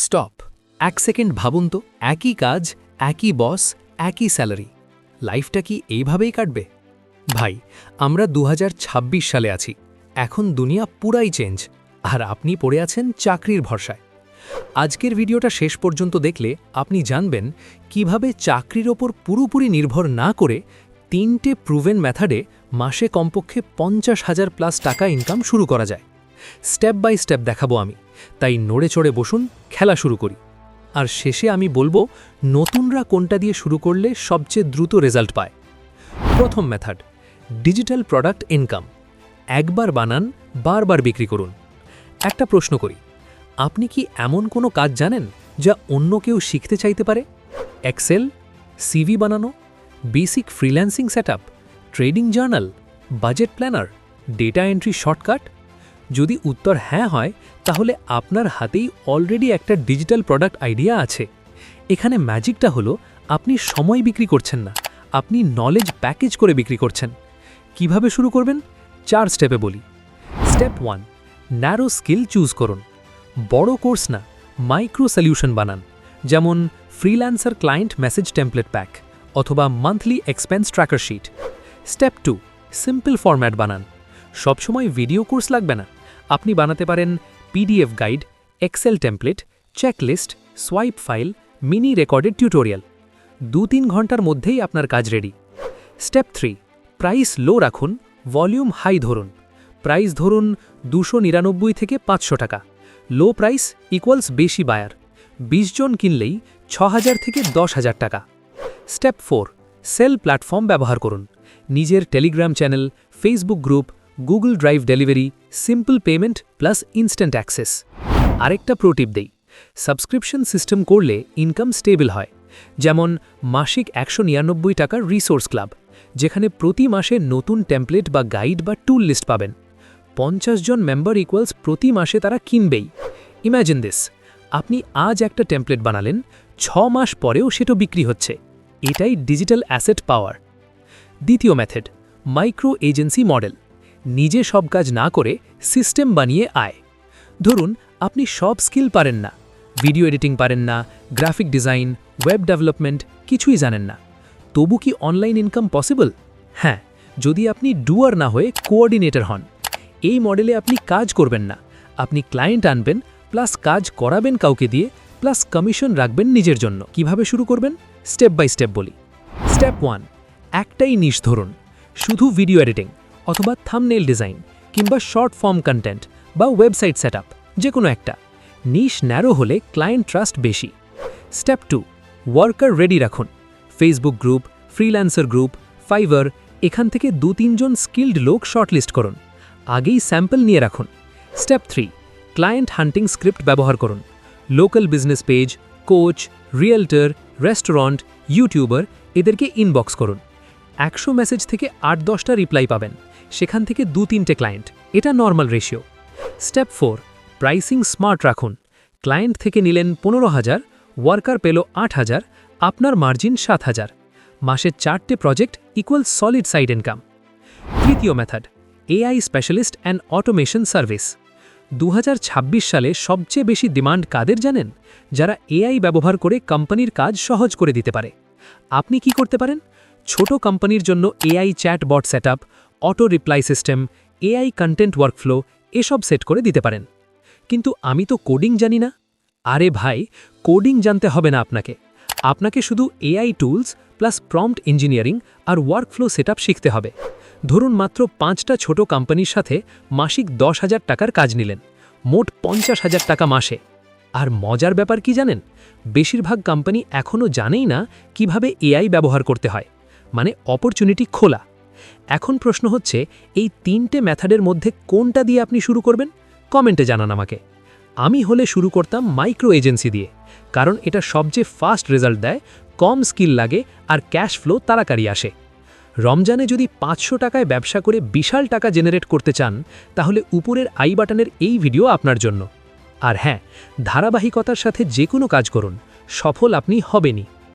Stop. 1 second ভাবুন তো, একই কাজ, একই বস, একই স্যালারি। লাইফটা কি এইভাবেই কাটবে? ভাই, আমরা 2026 সালে আছি। এখন দুনিয়া পুরাই চেঞ্জ, আর আপনি পড়ে আছেন চাকরির ভরসায়। আজকের ভিডিওটা শেষ পর্যন্ত দেখলে আপনি জানবেন কিভাবে চাকরির ওপর পুরোপুরি নির্ভর না করে 3টে প্রুভেন মেথডে মাসে কমপক্ষে 50,000 প্লাস টাকা ইনকাম শুরু করা যায়। স্টেপ বাই স্টেপ দেখাবো আমি, তাই নড়ে চড়ে বসুন, খেলা শুরু করি। আর শেষে আমি বলবো নতুনরা কোনটা দিয়ে শুরু করলে সবচেয়ে দ্রুত রেজাল্ট পায়। প্রথম মেথড, ডিজিটাল প্রোডাক্ট ইনকাম। একবার বানান, বারবার বিক্রি করুন। একটা প্রশ্ন করি, আপনি কি এমন কোনো কাজ জানেন যা অন্য কেউ শিখতে চাইতে পারে? এক্সেল, সিভি বানানো, basic freelancing setup, trading journal, budget planner, data entry shortcut? যদি উত্তর হ্যাঁ হয়, তাহলে আপনার হাতেই অলরেডি একটা ডিজিটাল প্রোডাক্ট আইডিয়া আছে। এখানে ম্যাজিকটা হলো আপনি সময় বিক্রি করছেন না, আপনি নলেজ প্যাকেজ করে বিক্রি করছেন। কিভাবে শুরু করবেন? 4 স্টেপে বলি। স্টেপ 1, ন্যারো স্কিল চুজ করুন। বড় কোর্স না, মাইক্রো সলিউশন বানান, যেমন freelancer client message template pack অথবা monthly expense tracker sheet. Step 2, simple format বানান। সবসময় ভিডিও কোর্স লাগবে না, আপনি বানাতে পারেন PDF guide, Excel template, checklist, swipe file, mini recorded tutorial. 2-3 ঘন্টার মধ্যেই আপনার কাজ রেডি। স্টেপ 3, প্রাইস লো রাখুন, ভলিউম হাই ধরুন। প্রাইস ধরুন 299 থেকে 500 টাকা। লো প্রাইস ইকুয়ালস বেশি বায়ার। 20 জন কিনলেই 6,000 থেকে 10,000 টাকা। স্টেপ 4, সেল প্ল্যাটফর্ম ব্যবহার করুন। নিজের Telegram channel, Facebook group, Google drive delivery, simple payment plus instant access. আরেকটা প্রোটিপ দেই, সাবস্ক্রিপশন সিস্টেম করলে ইনকাম স্টেবল হয়। যেমন মাসিক 199 টাকার রিসোর্স ক্লাব, যেখানে প্রতি মাসে নতুন টেমপ্লেট বা গাইড বা টুল লিস্ট পাবেন। 50 জন মেম্বার ইকুয়ালস প্রতি মাসে তারা কিনবেই। ইম্যাজিন দিস, আপনি আজ একটা টেমপ্লেট বানালেন, 6 মাস পরেও সেটা বিক্রি হচ্ছে। এটাই ডিজিটাল অ্যাসেট পাওয়ার। দ্বিতীয় মেথড, মাইক্রো এজেন্সি মডেল। নিজে সব কাজ না করে সিস্টেম বানিয়ে আয়। ধরুন আপনি সব স্কিল পারেন না, ভিডিও এডিটিং পারেন না, গ্রাফিক ডিজাইন, ওয়েব ডেভেলপমেন্ট কিছুই জানেন না। তবু কি অনলাইন ইনকাম পসিবল? হ্যাঁ, যদি আপনি ডুয়ার না হয়ে কোঅর্ডিনেটর হন। এই মডেলে আপনি কাজ করবেন না, আপনি ক্লায়েন্ট আনবেন, প্লাস কাজ করাবেন কাউকে দিয়ে, প্লাস কমিশন রাখবেন নিজের জন্য। কিভাবে শুরু করবেন? স্টেপ বাই স্টেপ বলি। স্টেপ 1, একটাই নিশ ধরুন। শুধু ভিডিও এডিটিং অথবা থাম্বনেইল ডিজাইন কিংবা শর্ট ফর্ম কন্টেন্ট বা ওয়েবসাইট সেটআপ, যে কোনো একটা। নিশ ন্যারো হলে ক্লায়েন্ট ট্রাস্ট বেশি। স্টেপ 2, ওয়ার্কার রেডি রাখুন। Facebook group, freelancer group, Fiverr, এখান থেকে 2-3 জন স্কিল্ড লোক শর্টলিস্ট করুন। আগেই স্যাম্পল নিয়ে রাখুন। স্টেপ 3, ক্লায়েন্ট হান্টিং স্ক্রিপ্ট ব্যবহার করুন। Local business page, coach, realtor, restaurant, YouTuber এদেরকে ইনবক্স করুন। 100 মেসেজ থেকে 8-10টা রিপ্লাই পাবেন, সেখান থেকে 2-3টে ক্লায়েন্ট। এটা normal ratio. Step 4, pricing smart রাখুন। ক্লায়েন্ট থেকে নিলেন 15,000, ওয়ার্কার পেল 8,000, আপনার মার্জিন 7,000। মাসে 4টে project equal solid side income. তৃতীয় method, AI specialist and automation service. 2026 সালে সবচেয়ে বেশি ডিমান্ড কাদের জানেন? যারা এআই ব্যবহার করে কোম্পানির কাজ সহজ করে দিতে পারে। আপনি কি করতে পারেন? ছোট কোম্পানির জন্য AI chatbot setup, auto reply system, AI content workflow এসব সেট করে দিতে পারেন। কিন্তু আমি তো কোডিং জানি না। আরে ভাই, কোডিং জানতে হবে না আপনাকে। আপনাকে শুধু AI tools plus prompt engineering আর ওয়ার্কফ্লো সেটআপ শিখতে হবে। ধরুন মাত্র 5টা ছোট কোম্পানির সাথে মাসিক 10,000 টাকার কাজ নিলেন, মোট 50,000 টাকা মাসে। আর মজার ব্যাপার কি জানেন? বেশিরভাগ কোম্পানি এখনও জানেই না কিভাবে এআই ব্যবহার করতে হয়। মানে অপরচুনিটি খোলা। এখন প্রশ্ন হচ্ছে, এই 3টে মেথডের মধ্যে কোনটা দিয়ে আপনি শুরু করবেন? কমেন্টে জানান আমাকে। আমি হলে শুরু করতাম মাইক্রো এজেন্সি দিয়ে, কারণ এটা সবচেয়ে ফাস্ট রেজাল্ট দেয়, কম স্কিল লাগে আর ক্যাশ ফ্লো তাড়াতাড়ি আসে। রমজানে যদি 500 টাকায় ব্যবসা করে বিশাল টাকা জেনারেট করতে চান, তাহলে উপরের আই বাটনের এই ভিডিও আপনার জন্য। আর হ্যাঁ, ধারাবাহিকতার সাথে যে কোনো কাজ করুন, সফল আপনি হবেনই।